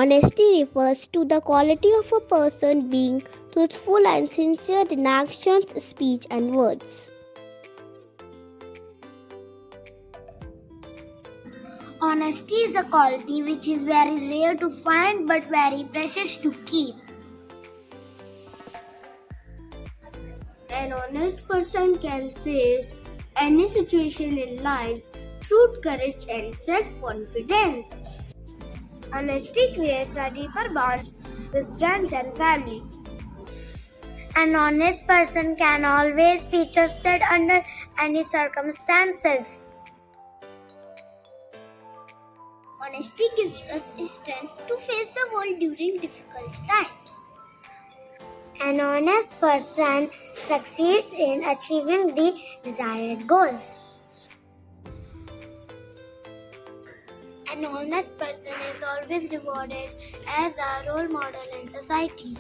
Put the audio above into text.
Honesty refers to the quality of a person being truthful and sincere in actions, speech, and words. Honesty is a quality which is very rare to find but very precious to keep. An honest person can face any situation in life through courage and self-confidence. Honesty creates a deeper bond with friends and family. An honest person can always be trusted under any circumstances. Honesty gives us strength to face the world during difficult times. An honest person succeeds in achieving the desired goals. An honest person is always rewarded as a role model in society.